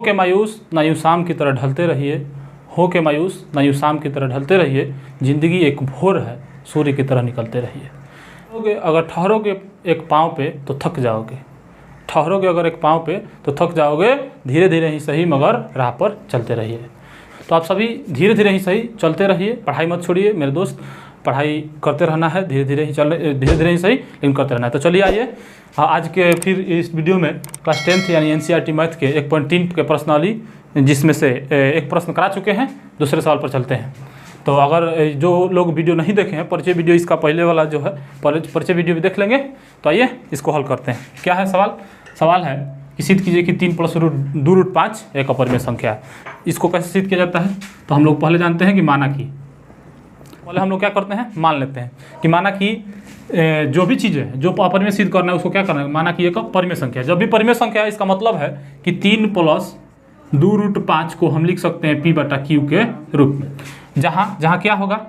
के मायूस ना यूँ शाम की तरह ढलते रहिए, हो के मायूस ना यूँ शाम की तरह ढलते रहिए, ज़िंदगी एक भोर है सूर्य की तरह निकलते रहिए। अगर ठहरोगे एक पाँव पे तो थक जाओगे, ठहरोगे अगर एक पाँव पे तो थक जाओगे, धीरे धीरे ही सही मगर राह पर चलते रहिए। तो आप सभी धीरे धीरे ही सही चलते रहिए, पढ़ाई मत छोड़िए मेरे दोस्त, पढ़ाई करते रहना है, धीरे धीरे ही सही लेकिन करते रहना है। तो चलिए आइए आज के फिर इस वीडियो में क्लास 10th यानी NCERT मैथ के 1.3 के प्रश्नावली, जिसमें से एक प्रश्न करा चुके हैं, दूसरे सवाल पर चलते हैं। तो अगर जो लोग वीडियो नहीं देखे हैं, परिचय वीडियो इसका पहले वाला जो है परिचय वीडियो भी देख लेंगे। तो आइए इसको हल करते हैं। क्या है सवाल? सवाल है कि सिद्ध कीजिए कि 3 + 2√5 एक अपरिमेय संख्या है। इसको कैसे सिद्ध किया जाता है? तो हम लोग पहले जानते हैं कि माना कि, पहले हम लोग क्या करते हैं, मान लेते हैं कि माना कि जो भी चीज़ें हैं जो अपरिमेय सिद्ध करना है उसको क्या करना है, माना कि एक परिमेय संख्या है। जब भी परिमेय संख्या है इसका मतलब है कि 3 + 2√5 को हम लिख सकते हैं P/Q के रूप में। जहाँ क्या होगा,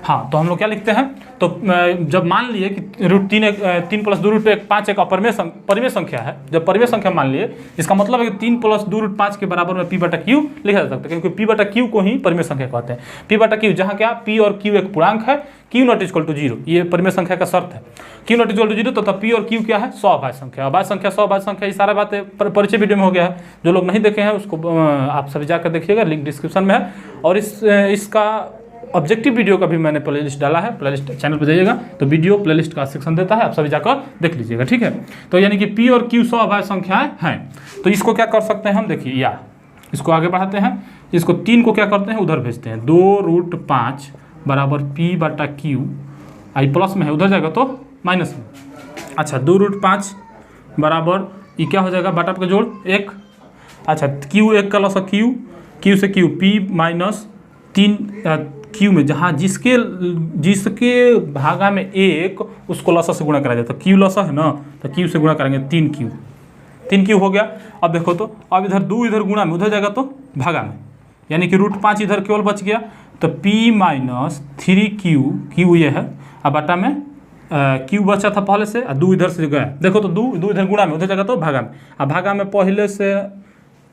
हाँ, तो हम लोग क्या लिखते हैं, तो जब मान लिए कि 3 + 2√5 एक परिमेय संख्या है, जब परिमेय संख्या मान लिए, इसका मतलब है कि 3 + 2√5 के बराबर में P/Q लिखा जा सकता है, क्योंकि P/Q को ही परिमेय संख्या कहते हैं। P/Q जहाँ क्या P और Q एक पूर्णांक है, Q ≠ 0, ये परिमेय संख्या का शर्त है। Q ≠ 0 तो तब P और Q क्या है, स्वाभाज्य संख्या। अभाज्य संख्या, स्वाभाज्य संख्या, ये सारा बातें परिचय वीडियो में हो गया है। जो लोग नहीं देखे हैं उसको आप सभी जाकर देखिएगा, लिंक डिस्क्रिप्शन में है। और इसका ऑब्जेक्टिव वीडियो का भी मैंने प्लेलिस्ट डाला है, प्लेलिस्ट चैनल पर जाइएगा तो वीडियो प्लेलिस्ट का सेक्शन देता है, आप सभी जाकर देख लीजिएगा, ठीक है। तो यानी कि P और Q स्वाभाज्य संख्याएं हैं। तो इसको क्या कर सकते हैं हम, देखिए, या इसको आगे बढ़ाते हैं, इसको 3 को क्या करते हैं, उधर भेजते हैं। 2√5 बराबर P/Q, आई प्लस में है, उधर जाएगा तो माइनस में। अच्छा, 2√5 बराबर ये क्या हो जाएगा, बाटा का जोड़ 1। अच्छा, Q 1 का लसा Q से Q, P - 3 Q में जहाँ जिसके भागा में 1 उसको लसा से गुणा करा जाता है। Q लसा है ना, तो Q से गुणा करेंगे, 3Q हो गया। अब देखो तो अब इधर 2 इधर गुणा में, उधर जाएगा तो भागा में, यानी कि √5 इधर केवल बच गया, तो P - 3Q ये है, अब बटा में Q बचा था पहले से, 2 इधर से गया, देखो तो 2 इधर गुणा में, उधर जाएगा तो भागा में। अब भागा में पहले से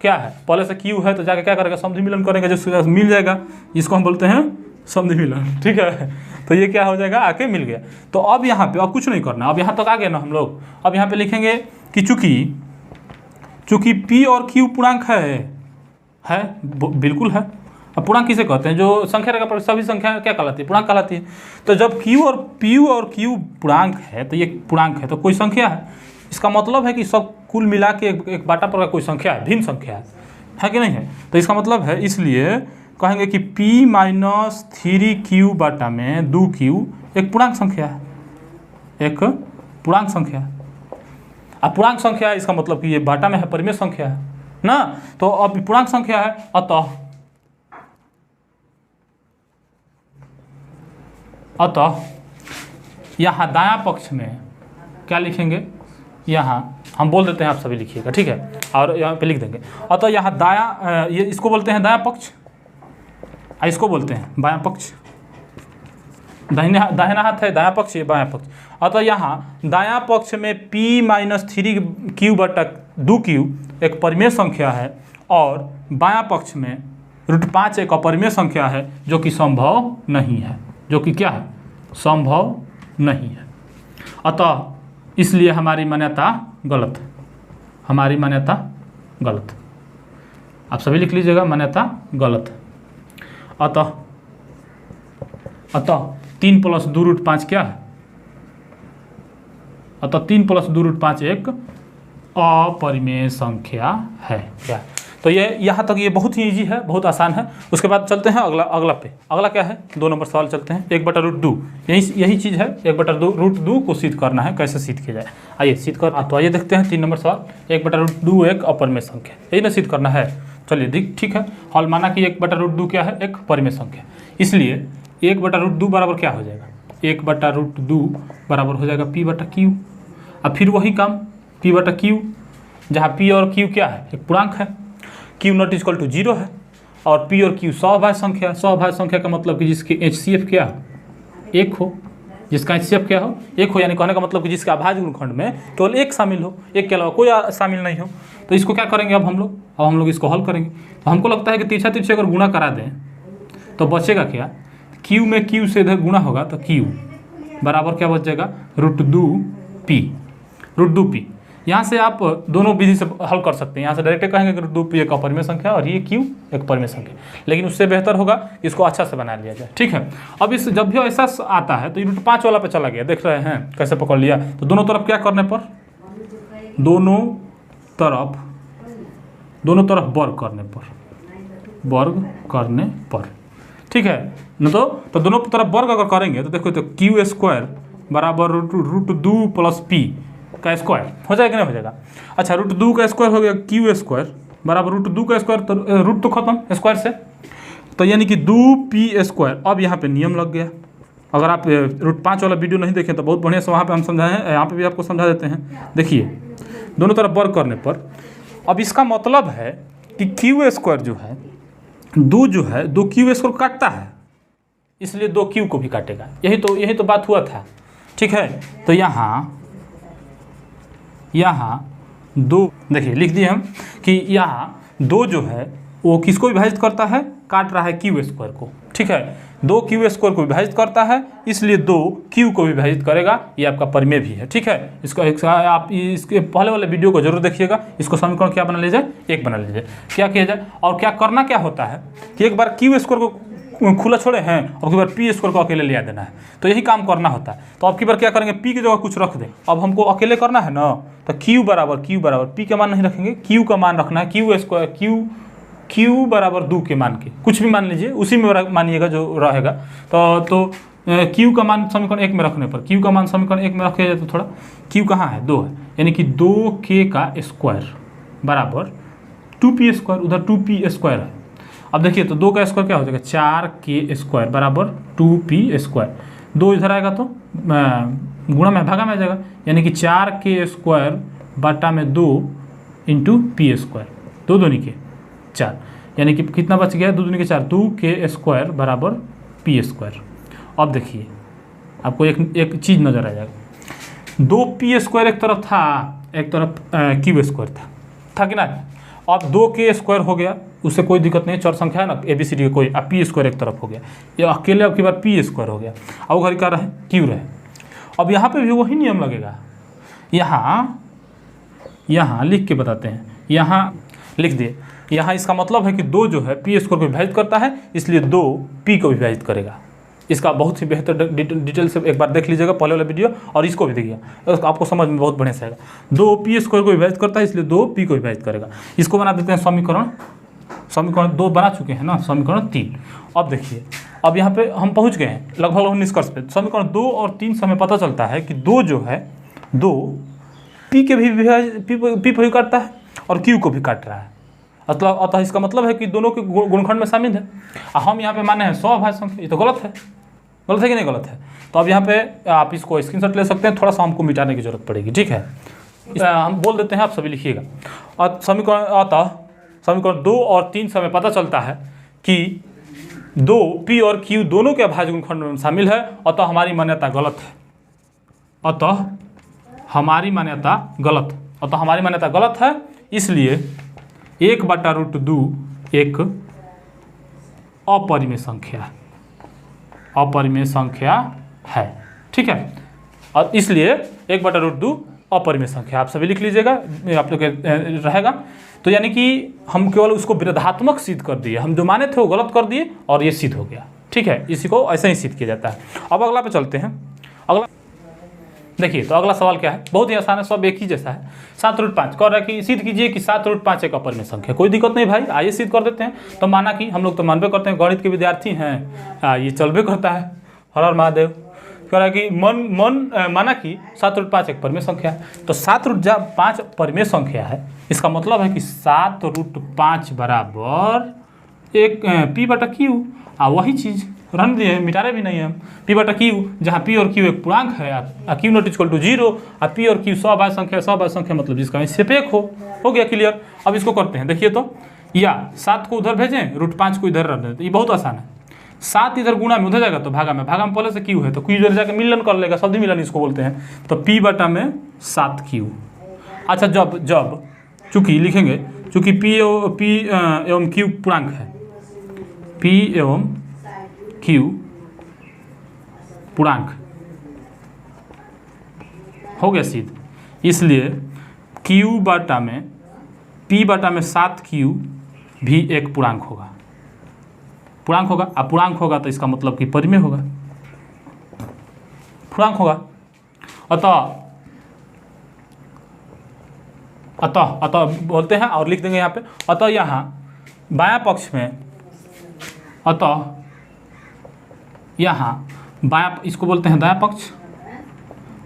क्या है, पहले से Q है तो जाके क्या करेगा, समधि मिलन करेंगे, जो मिल जाएगा, इसको हम बोलते हैं समधि मिलन, ठीक है। तो ये क्या हो जाएगा, आके मिल गया। तो अब यहाँ पे अब कुछ नहीं करना, अब यहाँ तक आ गए ना हम लोग। अब यहाँ पे लिखेंगे कि चूंकि P और Q पूर्णांक है, बिल्कुल है। अब पूर्णांक किसे कहते हैं, जो संख्या रहेगा सभी संख्या क्या कहलाती है, पूर्णांक कहलाती है। तो जब P और Q पूर्णांक है तो ये पूर्णांक है, तो कोई संख्या है, इसका मतलब है कि सब कुल मिला के एक बाटा पर का कोई संख्या है, भिन्न संख्या है कि नहीं है। तो इसका मतलब है, इसलिए कहेंगे कि P - 3Q बाटा में 2Q एक पूर्णांक संख्या है, एक पूर्णांक संख्या। अब पूर्णांक संख्या है, इसका मतलब कि ये बाटा में है, परिमेय संख्या है ना। तो अब पूर्णांक संख्या है, अतः यहाँ दायां पक्ष में क्या लिखेंगे, यहाँ हम बोल देते हैं, आप सभी लिखिएगा, ठीक है, और यहाँ पे लिख देंगे। अतः यहाँ दायां, ये इसको बोलते हैं दायां पक्ष, इसको बोलते हैं बायां पक्ष। दाहिना हाथ है दायां पक्ष, ये बायां पक्ष। अतः यहाँ दायां पक्ष में P - 3Q/2Q एक परिमेय संख्या है, और बायां पक्ष में √5 एक अपरिमेय संख्या है, जो कि संभव नहीं है, जो कि क्या है, संभव नहीं है। अतः इसलिए हमारी मान्यता गलत, हमारी मान्यता गलत। आप सभी लिख लीजिएगा, मान्यता गलत। अतः 3 + 2√5 क्या है, अतः 3 + 2√5 एक अपरिमेय संख्या है। क्या? तो ये यहाँ तक ये बहुत ही ईजी है, बहुत आसान है। उसके बाद चलते हैं अगला पे। अगला क्या है, 2 नंबर सवाल चलते हैं। 1/√2 यही चीज़ है, 1/√2 को सिद्ध करना है। कैसे सिद्ध किया जाए, आइए सिद्ध कर। तो आइए देखते हैं 3 नंबर सवाल। 1/√2 एक अपरिमेय संख्या, यही ना सिद्ध करना है। चलिए ठीक है, हल माना कि 1/√2 क्या है, एक परिमेय संख्या। इसलिए 1/√2 बराबर क्या हो जाएगा, 1/√2 बराबर हो जाएगा P/Q। अब फिर वही काम, P/Q, जहाँ P और Q क्या है, एक पूर्णांक है, Q ≠ 0 है, और P और Q स्वाभाज्य संख्या। स्वाभाज्य संख्या का मतलब कि जिसके HCF क्या 1 हो, जिसका HCF क्या हो, एक हो, यानी कहने का मतलब कि जिसके अभाज्य गुणनखंड में केवल एक शामिल हो, एक के अलावा कोई शामिल नहीं हो। तो इसको क्या करेंगे अब हम लोग इसको हल करेंगे। तो हमको लगता है कि तिरछा तिरछे अगर गुणा करा दें तो बचेगा क्या, Q में Q से इधर गुणा होगा तो Q बराबर क्या बच जाएगा, √2p। यहाँ से आप दोनों विधि से हल कर सकते हैं। यहाँ से डायरेक्ट कहेंगे कि √2p एक अपरिमेय संख्या और ये Q एक परिमेय संख्या, लेकिन उससे बेहतर होगा इसको अच्छा से बना लिया जाए। ठीक है, अब इस जब भी ऐसा आता है तो ये √5 वाला पे चला गया, देख रहे हैं कैसे पकड़ लिया। तो दोनों तरफ क्या करने पर, दोनों तरफ वर्ग करने पर, ठीक है न। तो दोनों तरफ वर्ग अगर करेंगे तो देखो, तो Q² बराबर √2 + p का स्क्वायर हो जाएगा, नहीं हो जाएगा। अच्छा, √2 का स्क्वायर हो गया, Q² बराबर √2 का स्क्वायर, तो रूट तो खत्म स्क्वायर से, तो यानी कि 2p²। अब यहाँ पे नियम लग गया। अगर आप √5 वाला वीडियो नहीं देखें तो बहुत बढ़िया से वहाँ पे हम समझाए हैं, यहाँ पे भी आपको समझा देते हैं। देखिए, दोनों तरफ वर्ग करने पर, अब इसका मतलब है कि Q² जो है, 2 Q² काटता है, इसलिए 2 Q को भी काटेगा। यही तो बात हुआ था। ठीक है, तो यहाँ 2, देखिए लिख दिए हम कि यहाँ 2 जो है वो किसको विभाजित करता है, काट रहा है Q² को। ठीक है, 2 Q² को विभाजित करता है, इसलिए 2 Q को विभाजित करेगा। ये आपका परिमेय भी है। ठीक है, इसका आप इसके पहले वाले वीडियो को जरूर देखिएगा। इसको समीकरण क्या बना लीजिए, 1 बना लीजिए। क्या किया जाए, और क्या करना क्या होता है कि एक बार Q² को खुला छोड़े हैं और एक बार P² को अकेले ले देना है, तो यही काम करना होता है। तो अब की बार क्या करेंगे, P की जगह कुछ रख दें। अब हमको अकेले करना है ना, तो Q बराबर P का मान नहीं रखेंगे, Q का मान रखना है। Q बराबर 2 के मान के कुछ भी मान लीजिए, उसी में मानिएगा जो रहेगा। तो Q का मान समीकरण 1 में रखने पर, Q का मान समीकरण 1 में रखे जाए तो थोड़ा Q कहाँ है, 2 है, यानी कि 2k का स्क्वायर बराबर 2p², उधर 2p² है। अब देखिए, तो 2 का स्क्वायर क्या हो जाएगा, 4k² बराबर 2p²। 2 इधर आएगा तो गुणा में भागा में आ जाएगा, यानी कि 4k² बटा में 2 × p², 2 दूनी के 4, यानी कि कितना बच गया, 2 दूनी के 4, 2k² बराबर p²। अब देखिए, आपको एक चीज़ नज़र आ जाएगा, 2p² एक तरफ था, एक तरफ Q² था कि ना। अब 2k² हो गया, उससे कोई दिक्कत नहीं, चर संख्या है ना ABCD के कोई, अब p² एक तरफ हो गया, ये अकेले अब की बार p² हो गया। अब घर क्या रहे, Q रहे। अब यहाँ पे भी वही नियम लगेगा। यहाँ लिख के बताते हैं, यहाँ लिख दिए। यहाँ इसका मतलब है कि 2 जो है p² को विभाजित करता है, इसलिए 2 p को विभाजित करेगा। इसका बहुत ही बेहतर डिटेल से एक बार देख लीजिएगा पहले वाला वीडियो, और इसको भी देखिए, आपको समझ में बहुत बढ़िया से आएगा। 2 p² को विभाजित करता है, इसलिए 2 p को विभाजित करेगा। इसको बना देते हैं समीकरण 2 बना चुके हैं ना, समीकरण 3। अब देखिए, अब यहाँ पे हम पहुँच गए हैं लगभग निष्कर्ष पे। समीकरण 2 और 3 से हमें पता चलता है कि 2 जो है, 2 p के भी काटता है और Q को भी काट रहा है। अतः इसका मतलब है कि दोनों के गुणनखंड में शामिल है। हम यहाँ पे माने हैं स्वअभाज्य संख्या, ये तो गलत है कि नहीं गलत है। तो अब यहाँ पे आप इसको स्क्रीनशॉट ले सकते हैं, थोड़ा सा हमको मिटाने की जरूरत पड़ेगी। ठीक है, हम बोल देते हैं, आप सभी लिखिएगा। और समीकरण 2 और 3 से हमें पता चलता है कि 2 p और q दोनों के अभाज्य गुणनखंड में शामिल है, अतः हमारी मान्यता गलत है। इसलिए 1/√2 एक अपरिमेय संख्या है। ठीक है, और इसलिए 1/√2 अपरिमेय संख्या, आप सभी लिख लीजिएगा, आप लोग रहेगा। तो यानी कि हम केवल उसको विरोधात्मक सिद्ध कर दिए, हम जो माने थे वो गलत कर दिए और ये सिद्ध हो गया। ठीक है, इसी को ऐसे ही सिद्ध किया जाता है। अब अगला पे चलते हैं। अगला देखिए, तो अगला सवाल क्या है, बहुत ही आसान है, सब एक ही जैसा है। 7√5 कह रहा है कि सिद्ध कीजिए कि 7√5 एक अपरिमेय संख्या। कोई दिक्कत नहीं भाई, आइए सिद्ध कर देते हैं। तो माना कि हम लोग तो मानबे करते हैं, गणित के विद्यार्थी हैं, ये चलबे करता है। हर हर महादेव। कह रहा है कि माना कि 7√5 एक परिमेय संख्या है। तो 7√5 परिमेय संख्या है, इसका मतलब है कि 7√5 बराबर एक p/q। वही चीज़ रहने दिए, मिटारे भी नहीं है हम। p/q, जहाँ p और q एक पूर्णांक है, q ≠ 0, और p और q स्वअभाज्य संख्या मतलब जिसका निक्षेपक हो गया। क्लियर। अब इसको करते हैं, देखिए तो, या 7 को उधर भेजें, √5 को इधर रख दें। तो ये बहुत आसान है। 7 इधर गुणा में उधर जाएगा तो भागा में पहले से क्यू है तो क्यू इधर जाकर मिलन कर लेगा, सदी मिलन इसको बोलते हैं। तो p बटा में 7q। अच्छा जब चूंकि लिखेंगे चूंकि p एवं q पूर्णांक है, p एवं q पूर्णांक हो गया सिद्ध, इसलिए q बटा में p बटा में 7q भी एक पूर्णांक होगा। अब पूर्णांक होगा तो इसका मतलब कि परिमेय होगा, पूर्णांक होगा। अतः बोलते हैं और लिख देंगे यहाँ पे, अतः यहाँ बायां पक्ष में, अतः यहाँ बायां, इसको बोलते हैं दायां पक्ष,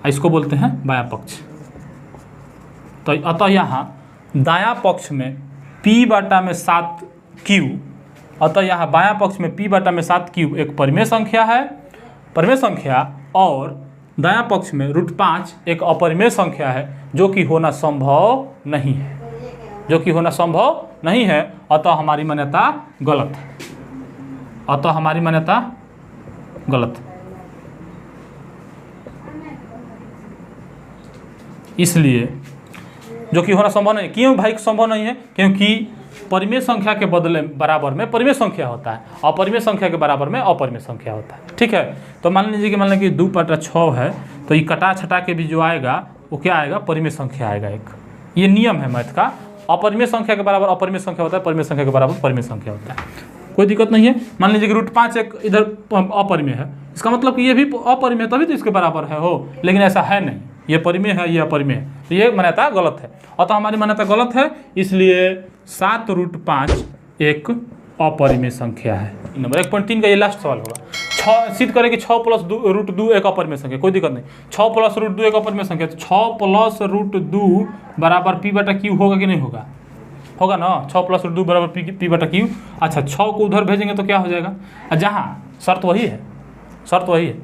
इसको बोलते हैं बायां पक्ष। तो अतः यहाँ दायां पक्ष में p बटा में 7q, अतः यहाँ बायां पक्ष में p बटा में 7q एक परिमेय संख्या है, परिमेय संख्या, और दायां पक्ष में √5 एक अपरिमेय संख्या है जो कि होना संभव नहीं है, जो कि होना संभव नहीं है। अतः हमारी मान्यता गलत है, अतः हमारी मान्यता गलत है। इसलिए जो कि होना संभव नहीं, क्यों भाई संभव नहीं है? क्योंकि परिमेय संख्या के बदले बराबर में परिमेय संख्या होता है, अपरिमेय संख्या के बराबर में अपरिमेय संख्या होता है। ठीक है, तो मान लीजिए कि 2 बटा 6 है, तो ये कटा छटा के भी जो आएगा वो क्या आएगा? परिमेय संख्या आएगा एक। ये नियम है मैथ का, अपरिमेय संख्या के बराबर अपरिमेय संख्या होता है, परिमेय संख्या के बराबर परिमेय संख्या होता है, कोई दिक्कत नहीं है। मान लीजिए कि √5 एक इधर अपरिमेय है, इसका मतलब कि ये भी अपरिमेय तभी तो इसके बराबर है हो, लेकिन ऐसा है नहीं, ये परिमेय है, ये अपरिमेय है, तो ये मान्यता गलत है। अतः हमारी मान्यता गलत है, इसलिए 7√5 एक अपरिमेय संख्या है। नंबर 1.3 का ये लास्ट सवाल होगा। 6 सिद्ध करें कि 6 + √2 एक अपरिमेय संख्या, कोई दिक्कत नहीं। 6 + √2 एक अपरिमेय संख्या, तो 6 + √2 बराबर p बटा q होगा कि नहीं होगा? होगा ना, 6 + √2 बराबर p बटा q। अच्छा 6 को उधर भेजेंगे तो क्या हो जाएगा? जहाँ शर्त वही है,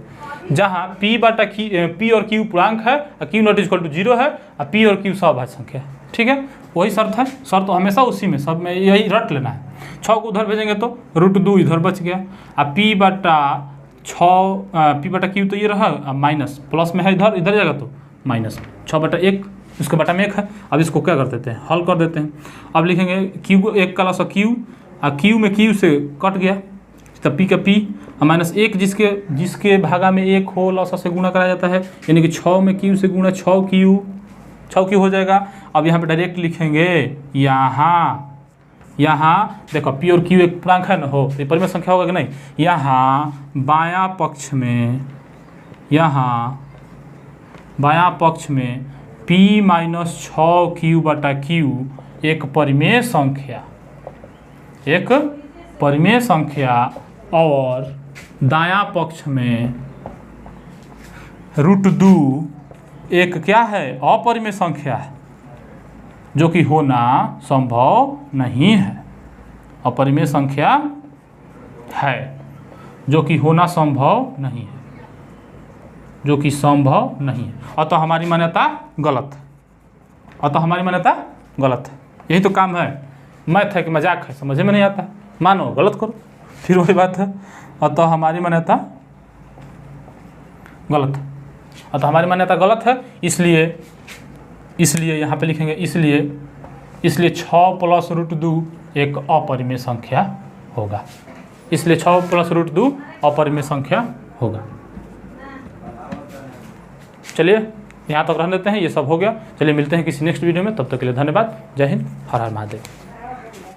जहाँ p बटा p और q पूर्णांक है, q ≠ 0 है, और p और q सभाज्य संख्या है। ठीक है, वही शर्त है, शर्त तो हमेशा उसी में सब में यही रट लेना है। 6 को उधर भेजेंगे तो √2 इधर बच गया, और p बटा q तो ये रहा माइनस, प्लस में है इधर जाएगा तो माइनस 6 बटा 1, इसके बटा में 1 है। अब इसको क्या कर देते हैं? हल कर देते हैं। अब लिखेंगे q 1 का लसा q, और q में q से कट गया, तब p का p, और -1 जिसके भागा में 1 हो लसा से गुणा कराया जाता है, यानी कि 6 में q से गुणा 6q हो जाएगा। अब यहाँ पे डायरेक्ट लिखेंगे, यहाँ देखो p और q एक पूर्णांक है ना, हो तो परिमेय संख्या होगा कि नहीं? यहाँ बायां पक्ष में p - 6q बटा q एक परिमेय संख्या, और दायां पक्ष में √2 एक क्या है? अपरिमेय संख्या है, जो कि होना संभव नहीं है। अपरिमेय संख्या है जो कि होना संभव नहीं है, जो कि संभव नहीं है। अतः हमारी मान्यता गलत है। यही तो काम है, मैथ है कि मजाक है, समझ में नहीं आता, मानो गलत करो, फिर वही बात है। अतः हमारी मान्यता गलत है, इसलिए यहाँ पे लिखेंगे, इसलिए 6 + √2 एक अपरिमेय संख्या होगा, इसलिए 6 + √2 अपरिमेय संख्या होगा। चलिए यहाँ तक रहने देते हैं, ये सब हो गया। चलिए मिलते हैं किसी नेक्स्ट वीडियो में, तब तक के लिए धन्यवाद। जय हिंद, हर हर महादेव।